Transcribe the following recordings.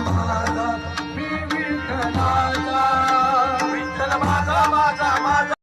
माझा मी विठ्ठलाचा विठ्ठल माझा माझा माझा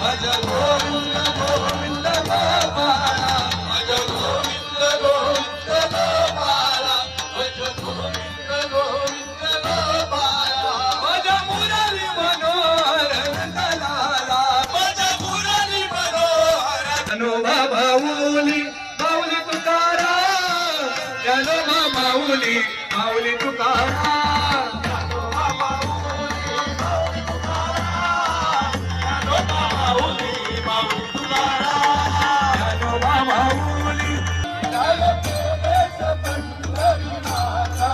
भज गोविंद गोविंद गोपाला भज गोविंद गोविंद गोपाला भज गोविंद गोविंद गोपाला भज मुरली मनोहर नंदलाला भज मुरली मनोहर ज्ञानोबा माऊली माऊली तुकाराम ज्ञानोबा माऊली माऊली तुकाराम ज्ञानोबा माऊली माऊली तुकाराम ज्ञानोबा माऊली माऊली तुकाराम ज्ञानोबा माऊली देश पंढरीनाथा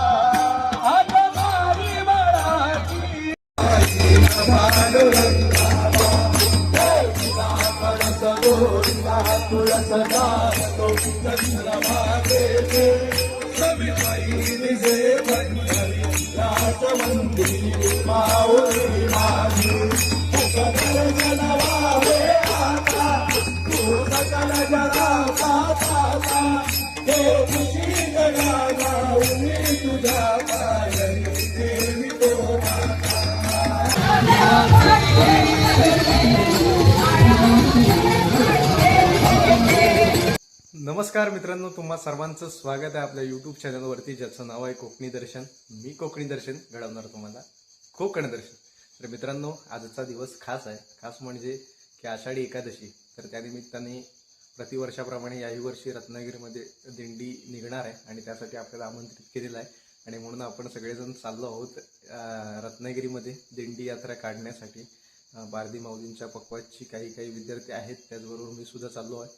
हात मारी मराठी तुळसदा तो चंद्रभागे सविताई निजे पंढरी राज मंदिर माऊली माझी सकल जनवावे आता तू सकल जनाचा पाता हे खुशी गणा गाऊनी तुझ्या पायरी देवी तो नमस्कार मित्रांनो, तुम्हा सर्वांचं स्वागत आहे आपल्या यूट्यूब चॅनलवरती, ज्याचं नाव आहे कोकणी दर्शन. मी कोकणी दर्शन घडवणार तुम्हाला कोकण दर्शन. तर मित्रांनो, आजचा दिवस खास आहे. खास म्हणजे की आषाढी एकादशी. तर त्यानिमित्ताने प्रतिवर्षाप्रमाणे याही वर्षी रत्नागिरीमध्ये दिंडी निघणार आहे आणि त्यासाठी आपल्याला आमंत्रित केलेलं आहे. आणि म्हणून आपण सगळेजण चाललो आहोत रत्नागिरीमध्ये दिंडी यात्रा काढण्यासाठी. बारदी माऊलींच्या पक्वाची काही विद्यार्थी आहेत, त्याचबरोबर मी सुद्धा चाललो आहे.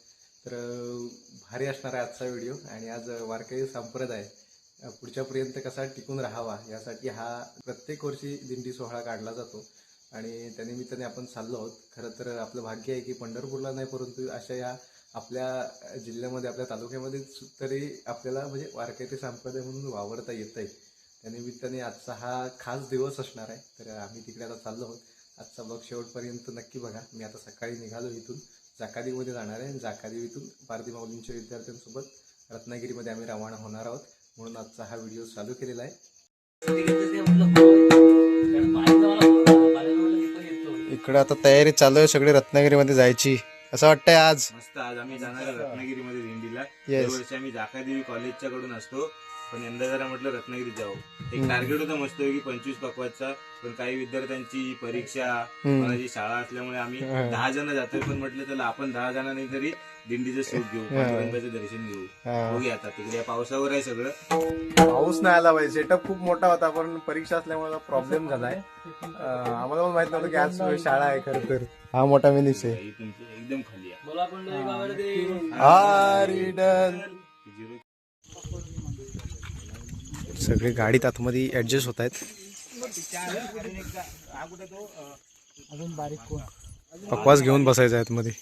तर भारी असणार आहे आजचा व्हिडिओ. आणि आज वारकरी संप्रदाय पुढच्यापर्यंत कसा टिकून राहावा यासाठी हा प्रत्येक वर्षी दिंडी सोहळा काढला जातो आणि त्यानिमित्ताने आपण चाललो आहोत. खरं तर आपलं भाग्य आहे की पंढरपूरला नाही, परंतु अशा या आपल्या जिल्ह्यामध्ये आपल्या तालुक्यामध्ये तरी आपल्याला म्हणजे वारकरी संप्रदाय म्हणून वावरता येत आहे. त्यानिमित्ताने आजचा हा खास दिवस असणार आहे. तर आम्ही तिकडे आता चाललो आहोत. आजचा ब्लॉग शेवटपर्यंत नक्की बघा. मी आता सकाळी निघालो इथून जाकादेवीमध्ये जाणार आहे. जाकादेवीतून बारदी माऊलींच्या विद्यार्थ्यांसोबत रत्नागिरीमध्ये आम्ही रवाना होणार आहोत. म्हणून आजचा हा व्हिडिओ चालू केलेला आहे. इकडे आता तयारी चालू आहे सगळे रत्नागिरीमध्ये जायची. असं वाटतंय आज मस्त. आज आम्ही जाणार रत्नागिरीमध्ये दिंडीला. दरवर्षी आम्ही जाकादेवी कॉलेजच्या कडून असतो, पण यंदा जरा म्हटलं रत्नागिरीत जाऊ. एक टार्गेट होता मस्त की 25 पकवाचा, पण काही विद्यार्थ्यांची परीक्षा कोणाची शाळा असल्यामुळे आम्ही 10 जण जातोय. पण म्हटलं चला आपण 10 जणांनी तरी दिंडीचं सुख घेऊ, पांडुरंगाचं दर्शन घेऊ. बघूया आता. तिकडे पावसावर आहे सगळं. पाऊस नाही आला पाहिजे. सेटअप खूप मोठा होता, पण परीक्षा असल्यामुळे प्रॉब्लेम झालाय. आम्हाला पण माहित नव्हतं की आज शाळा आहे. खरं तर हा मोठा मिनिस आहे. एकदम खाली आहे. सगळे गाडीत आतमध्ये ऍडजस्ट होत आहेत. पकवास घेऊन बसायचं आतमध्ये.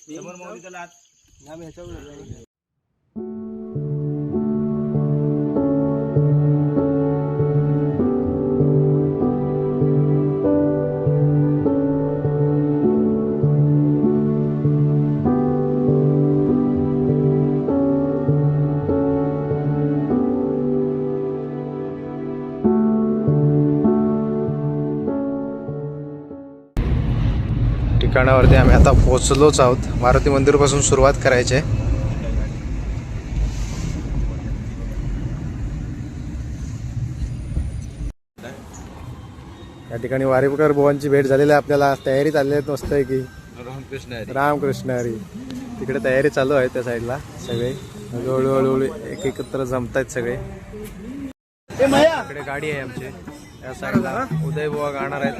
ठिकाणावरती आम्ही आता पोहोचलोच आहोत. मारुती मंदिर पासून सुरुवात करायची आहे. या ठिकाणी वारीपुकर बुवांची भेट झालेली आहे आपल्याला. तयारीत आलेली आहेत मस्त आहे की. रामकृष्ण हरी. तिकडे तयारी चालू आहे त्या साईडला. सगळे हळूहळू एकत्र जमतायत सगळे. इकडे गाडी आहे आमची या साईडला. उदय बुवा गाणार आहेत.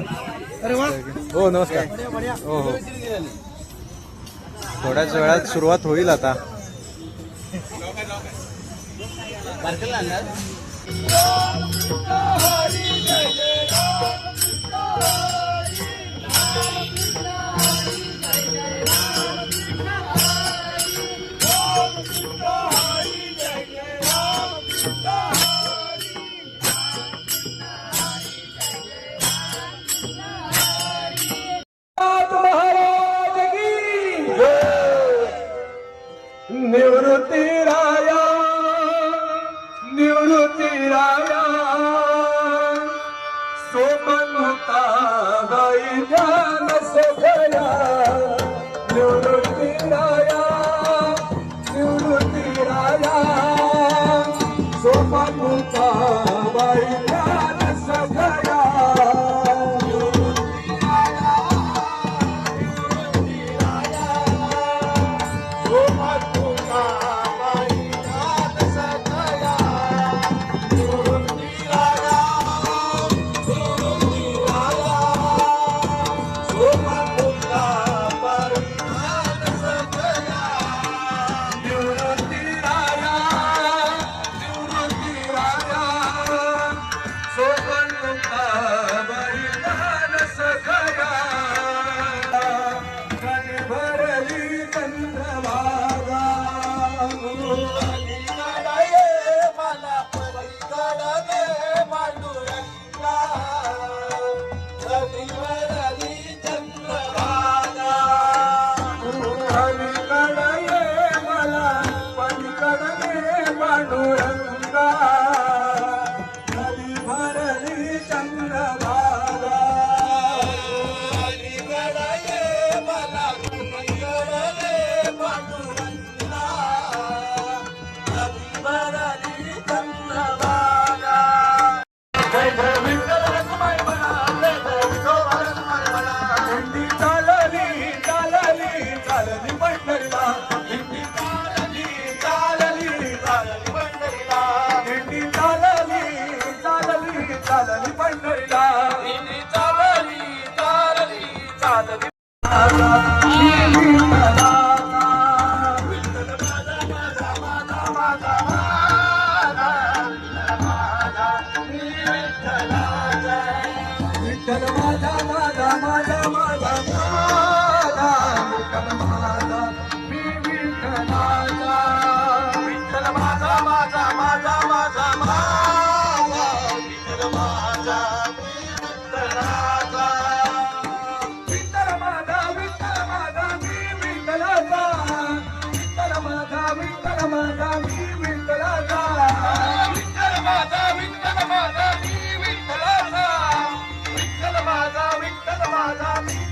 हो नमस्कार. हो हो, थोड्याच वेळात सुरुवात होईल आता. निवृत्ती राया बाई ध्यान सखया निवृत्ती राया सोमा तुका बाई ध्यान सखया सोमा तुका बाई ध्यान सखया निवृत्ती राया सोमा तुका बाई ध्यान सखया निवृत्ती राया चालली पंढरीला चालली चालली चालली विठ्ठल माझा माझा माझा माझा विठ्ठल माझा मी विठ्ठलाचा विठ्ठल माझा माझा माझा माझा विठ्ठल माझा मी विठ्ठलाचा विठ्ठल माझा मी विठ्ठलाचा विठ्ठल माझा मी विठ्ठलाचा विठ्ठल माझा मी विठ्ठलाचा विठ्ठल माझा मी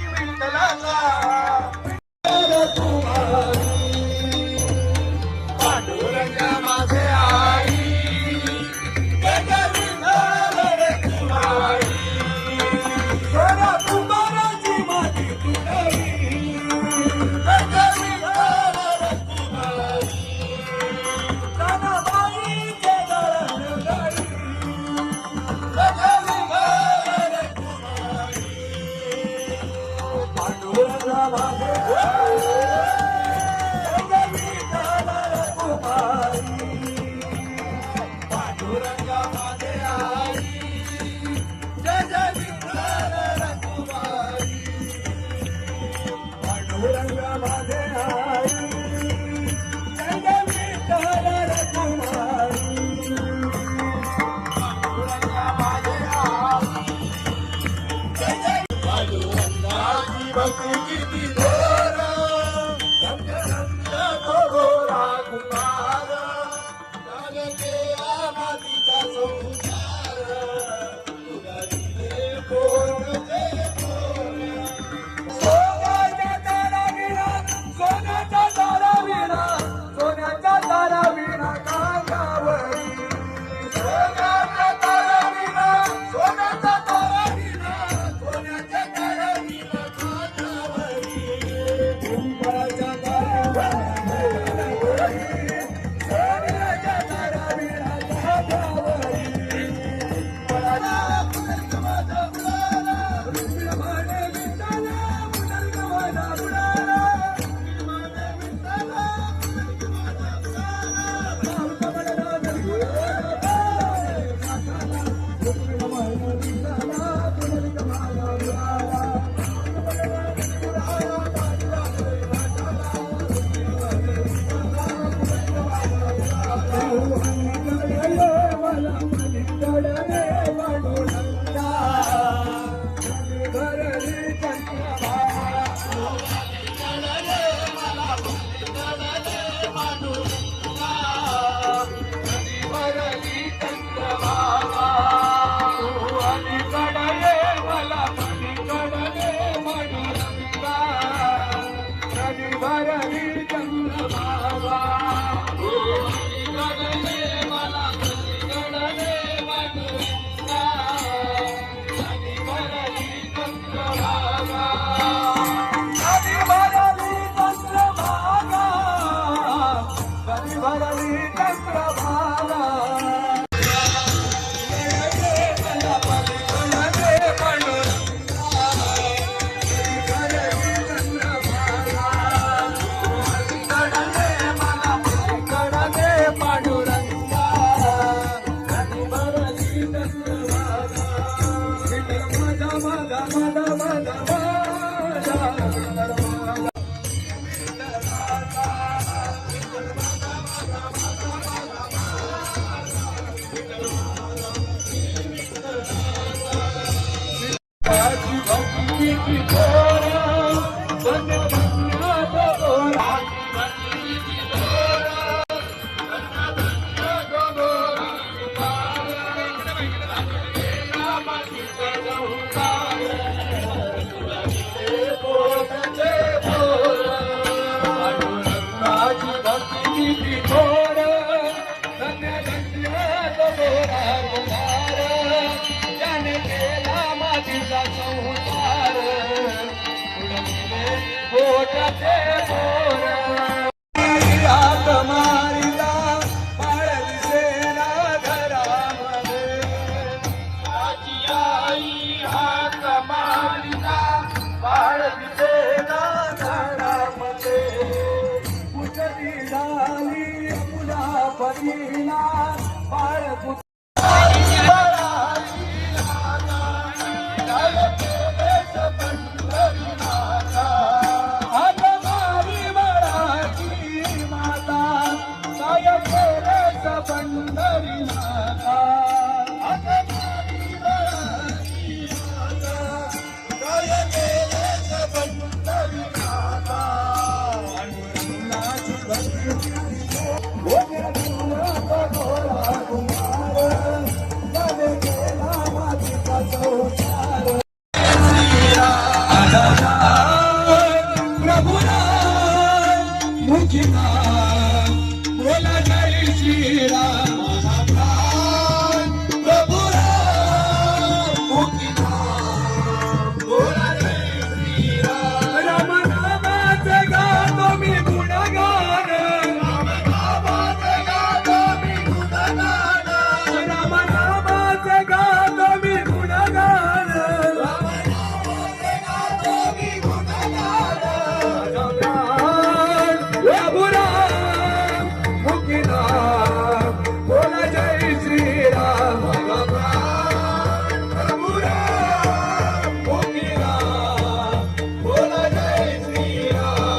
गोरा कुमार त्याने केला माझीचा संसार उडविले पोटाचे बोर हात मारिला बाळ दिसेना घरामध्ये माझी आई हात मारिला बाळ दिसेना घरामध्ये कुठली झाली पुन्हा परीला बाळ बोला जय श्रीराम प्रभु बोला जय श्रीराम राम नामाचे गातो मी गुणगान राम नामाचे गातो मी गुणगान राम नामाचे गातो मी गुणगान राम नामाचे गातो मी गुणगान प्रभु बोला जय श्रीराम प्रभु बोला जय श्रीराम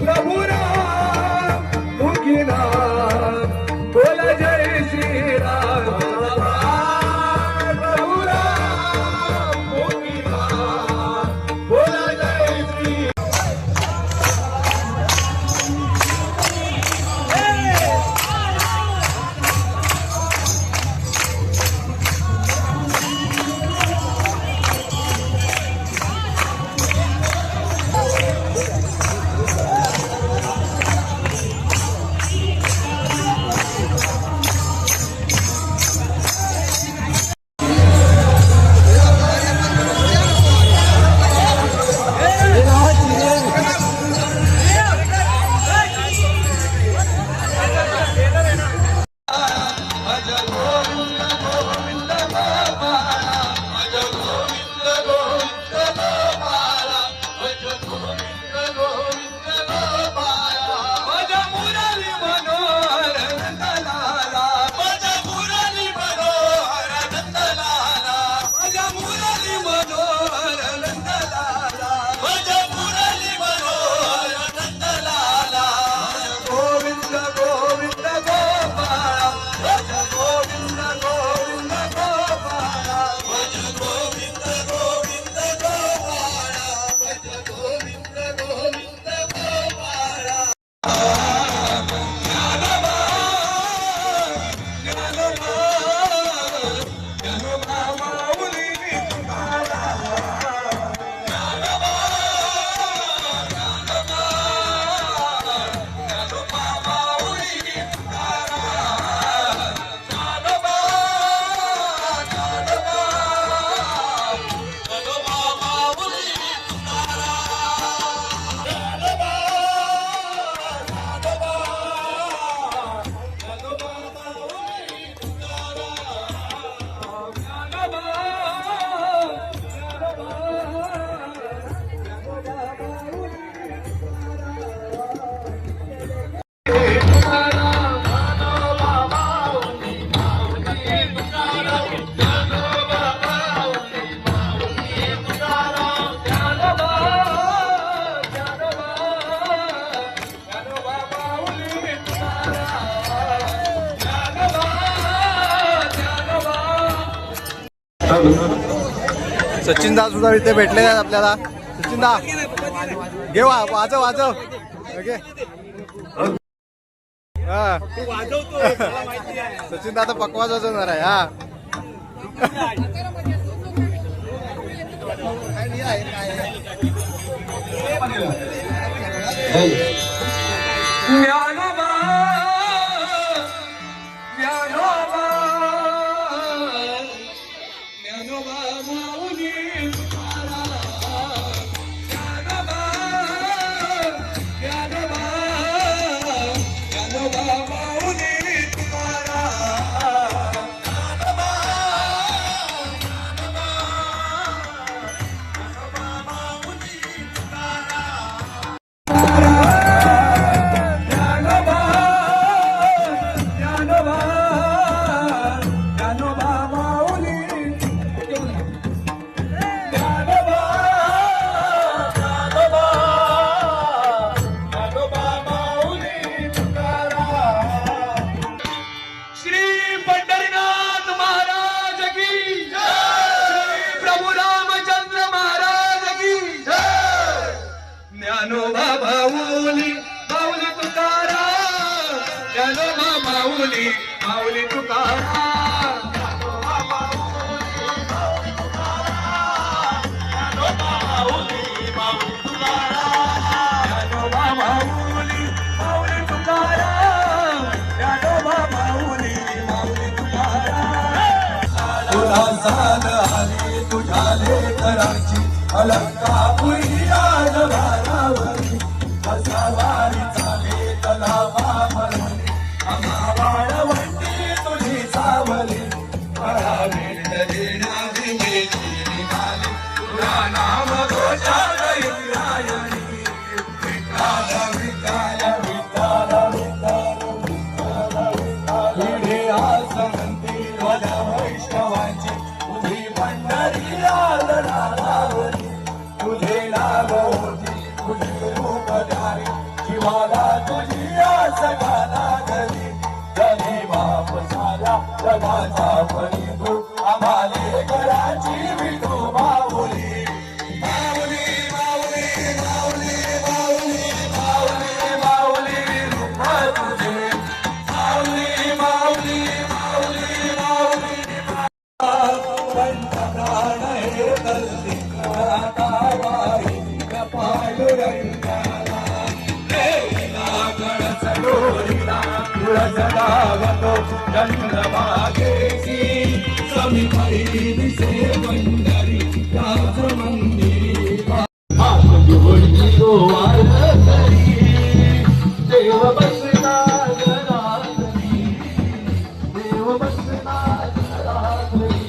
प्रभु बोला जय श्रीराम प्रभु बोला जय श्री सचिन दा सुद्धा इथे भेटले आहेत आपल्याला. सचिन दा घे वाजव वाजव ओके. हा सचिन दा आता पकवाज वाजवणार आहे. हा ज्ञानोबा माऊली तुकाराम ज्ञानोबा माऊली माऊली तुकाराम ज्ञानोबा माऊली माऊली तुकाराम तुला साल आली तुझ्या लेकराची अलंकापुरी आज भारावरी असावारी चाले तलावा भरवली आम्हा वाळवंटी तुझी सावली पळावे देणारी मेची निघाली तुला नाम घोषा रायणी विठाल विठाल विठाल विठाल पुढे आस म्हणते वदा वैष्णवाची तुझी पंढरी लावली तुझे नाव होती तुझे रूप धारी जीवाला तुझी आस घाला घरी जरी बाप सारा जगाचा परी तू आम्हाले घराची विठू माऊली माऊली माऊली माऊली माऊली माऊली माऊली रूप तुझे माऊली माऊली माऊली माऊली पंचप्राण हे तल्ली काळाबाई कपाळुरंगाला गणसडोरीला तुळस लावतो चंद्रभागेची समीपरी दिसे पंढरी त्याच मंदिरी हात जोडली गोवार करी देव बसला घरातली देव बसला घरातली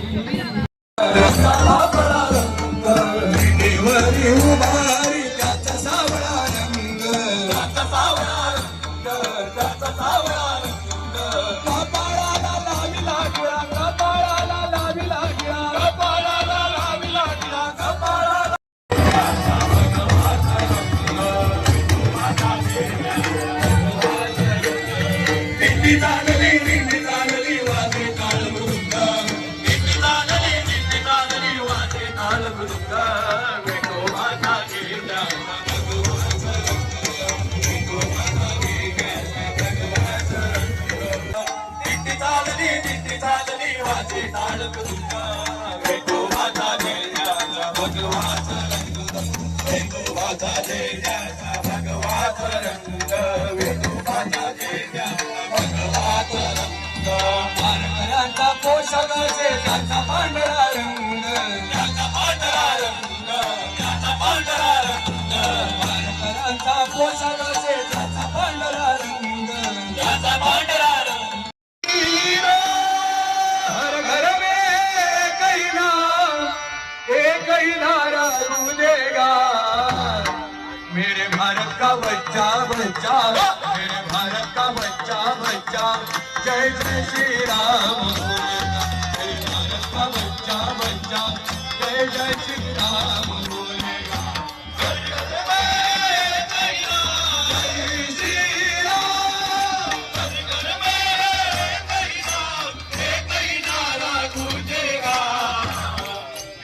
देवरी उभारी त्याचा सावळा रंग त्याचा सावळा रंग त्याचा सावळा रंग कपाळाला लाविला टिळा कपाळाला लाविला टिळा कपाळाला लाविला टिळा कपाळाला दिंडी चालली वाजे काळ मृदुंग दिंडी चालली वाजे काळ मृदुंग वेणोबाचा गेला दिंडी चालली वाजे काळ मृदुंग वेणोबाचा गेला भगवाचा रंग वेणोबाचा गेला भगवाचा रंग वेणोबाचा गेला भगवाचा रंग वारकऱ्यांचा पोषक शेजारचा पांढरा रंग याचा पांढरा रंग याचा पांढरा रंग वारकऱ्यांचा पोषक शेजारचा पांढरा रंग याचा पांढरा रंग हर घर में एक ही नारा गूंजेगा मेरे भारत का बच्चा बच्चा मेरे भारत का बच्चा बच्चा जय जय श्री राम बोलेगा मेरे भारत का बच्चा बच्चा जय जय श्री राम बोलेगा जय श्री राम घर में एक ही नारा गूंजेगा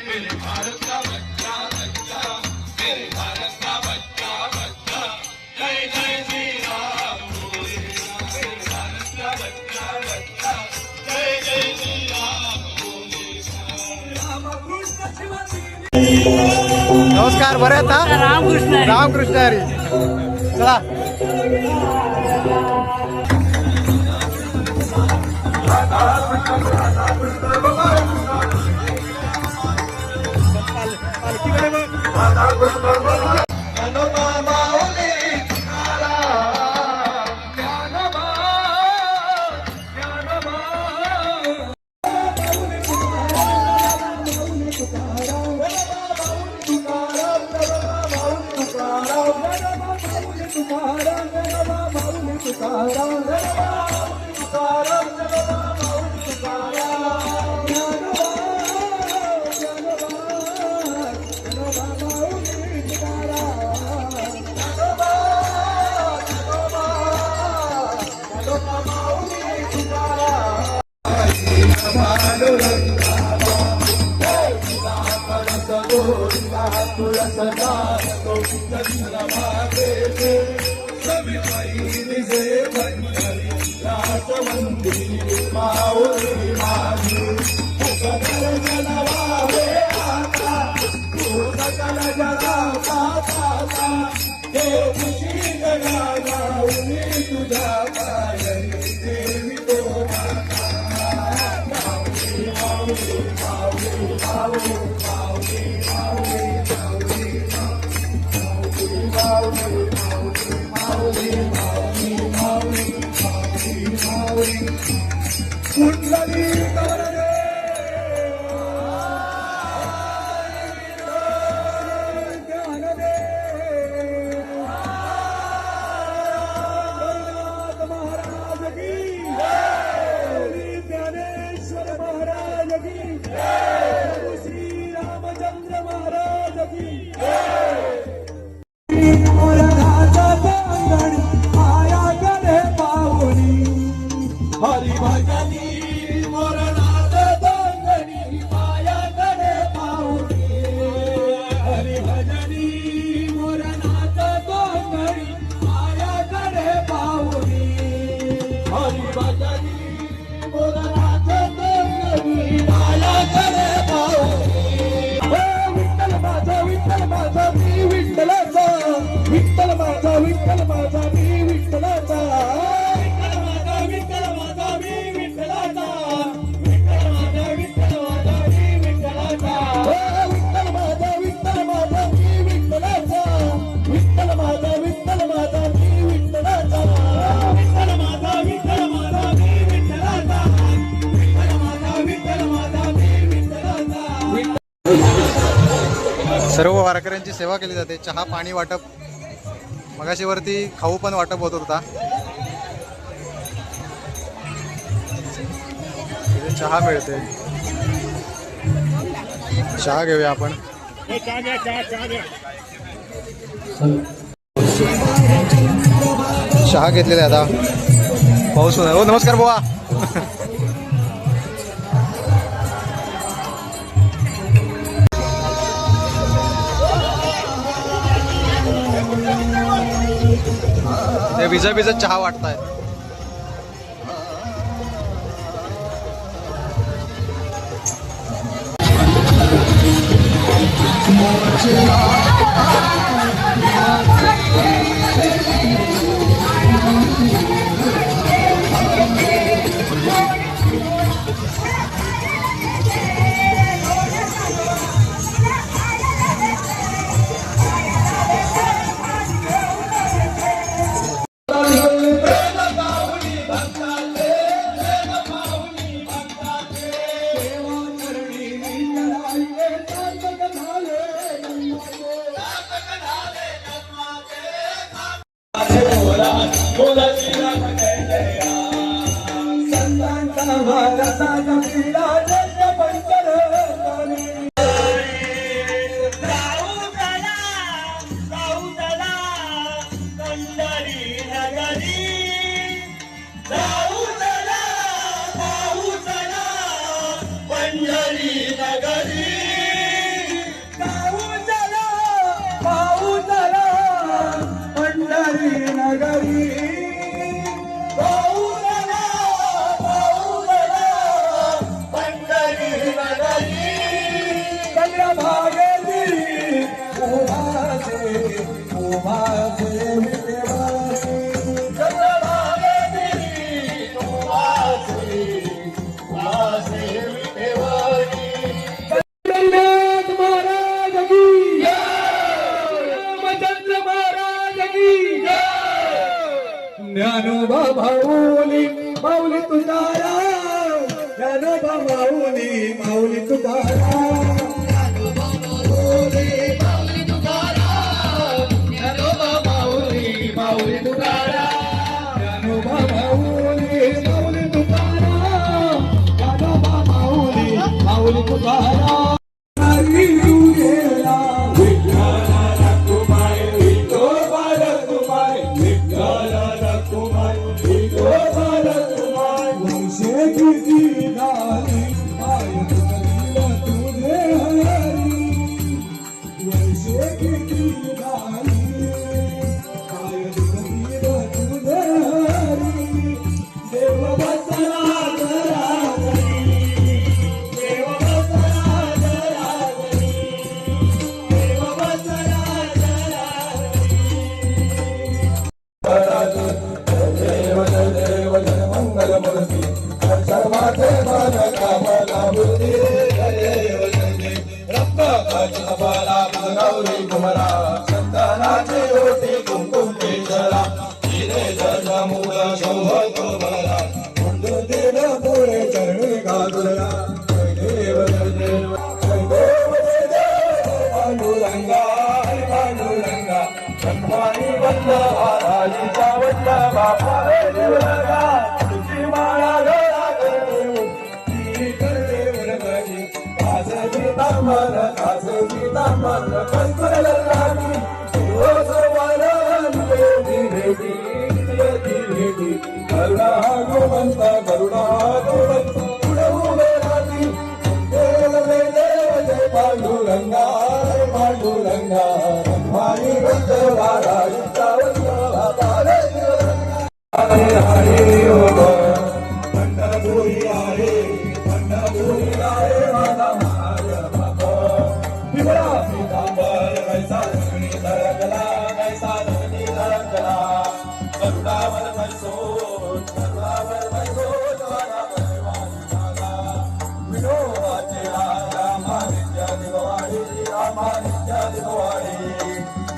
मेरे भारत का बच्चा बच्चा मेरे भारत का बच्चा बच्चा जय जय श्री राम बोलेगा मेरे भारत का बच्चा बच्चा जय जय श्री राम बोलेगा रामकृष्ण शिवाजी नमस्कार, बरे आहेत ना? रामकृष्ण रामकृष्ण हरी. चला ज्ञानोबा माऊली तुकाराम ज्ञानोबा ज्ञानोबा सभी सर्व वारकऱ्यांची सेवा केली जाते. चहा पाणी वाटप, मगाशी वरती खाऊ पण वाटप होत होता. इथे चहा मिळते, चहा घेऊया आपण. चहा घेतलेला आता पाऊस होणार. हो नमस्कार बुवा. ते भिजत भिजत चहा वाटताय. ज्ञानोबा माऊली माऊली तुकाराम, ज्ञानोबा माऊली माऊली तुकाराम, ज्ञानोबा माऊली माऊली तुकाराम, ज्ञानोबा माऊली माऊली तुकाराम, ज्ञानोबा माऊली माऊली तुकाराम, ज्ञानोबा माऊली माऊली तुकाराम. हरी तुझेला विठ्ठला रखुमाई, विठोबा रखुमाई, विठ्ठला रखुमाई, विठोबा रखुमाई. वंशे किती झाली पाय तुझीला तुझे हरी, वंशे किती झाली पाय तुझीला तुझे हरी. देव बसला घराघरी, देव बसला घराघरी, देव बसला घराघरी. देव जय मंगल मूर्ती सर्वाचे मन कामना. गौरी कुमरा संतानाची होती कुंकुम केशरा हिरे जन्मूळ शोभतो मला मुंडुतीन पुढे चरणी घालूया देव देव पांडुरंगा पांडुरंगा ब्रह्मानी वल्लभाईचा वल्लभा पांडुरंगा तुझी माळा गळा करते ती करते उडवाजी काजगी तांबर काजगी तांबर कंकुरला राणी गरुडा गोवंत गरुडा गोवंत उडवू राणी देव देव जय पांडुरंगा पांडुरंगा ब्रह्मानी वल्लभा इच्छा वल्लभा पंढरपुरी आहे माझा पिंपळा पीतांबर कैसा लक्ष्मी धरकला कैसा लक्ष्मी धरकला गरुडावर मैसोट वाला परिवारी झाला विनोदाचे रामानित्य दिवाळी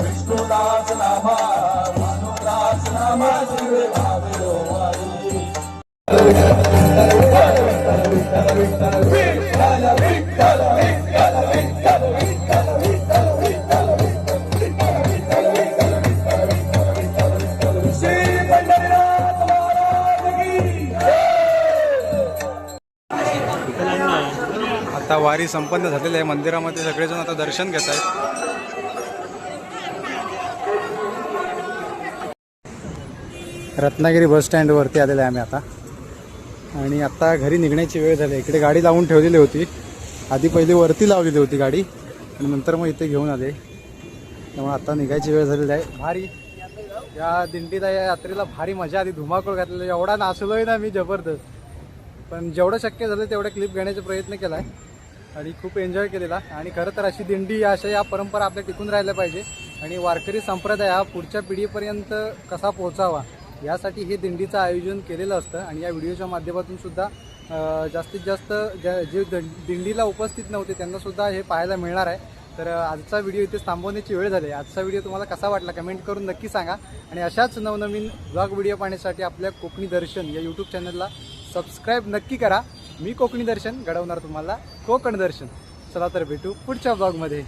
विष्णुदास नामा मानुदास नामा शिवे भावे वारी आता वारी संपन्न झालेली आहे. मंदिरामध्ये सगळेजण आता दर्शन घेत आहेत. रत्नागिरी बस स्टँडवरती आलेले आहे आम्ही आता आणि आता घरी निघण्याची वेळ झाली. इकडे गाडी लावून ठेवलेली होती. आधी पहिली वरती लावलेली होती गाडी आणि नंतर मग इथे घेऊन आले. त्यामुळे आता निघायची वेळ झालेली आहे. भारी या दिंडीला या यात्रेला भारी मजा आली. धुमाकूळ घातलेला एवढा नाचलोय ना मी जबरदस्त. पण जेवढं शक्य झालं तेवढा क्लिप घेण्याचा प्रयत्न केला आहे आणि खूप एन्जॉय केलेला. आणि खरं तर अशी दिंडी अशा या परंपरा आपल्या टिकून राहिल्या पाहिजे आणि वारकरी संप्रदाय हा पुढच्या पिढीपर्यंत कसा पोहोचावा यासाठी हे दिंडीचं आयोजन केलेलं असतं. आणि या व्हिडिओच्या माध्यमातून सुद्धा जास्तीत जास्त जे दिंडीला उपस्थित नव्हते त्यांनासुद्धा हे पाहायला मिळणार आहे. तर आजचा व्हिडिओ इथेच थांबवण्याची वेळ झाली. आजचा व्हिडिओ तुम्हाला कसा वाटला कमेंट करून नक्की सांगा. आणि अशाच नवनवीन ब्लॉग व्हिडिओ पाहण्यासाठी आपल्या कोकणी दर्शन या यूट्यूब चॅनलला सबस्क्राईब नक्की करा. मी कोकणी दर्शन घडवणार तुम्हाला कोकण दर्शन. चला तर भेटू पुढच्या ब्लॉगमध्ये.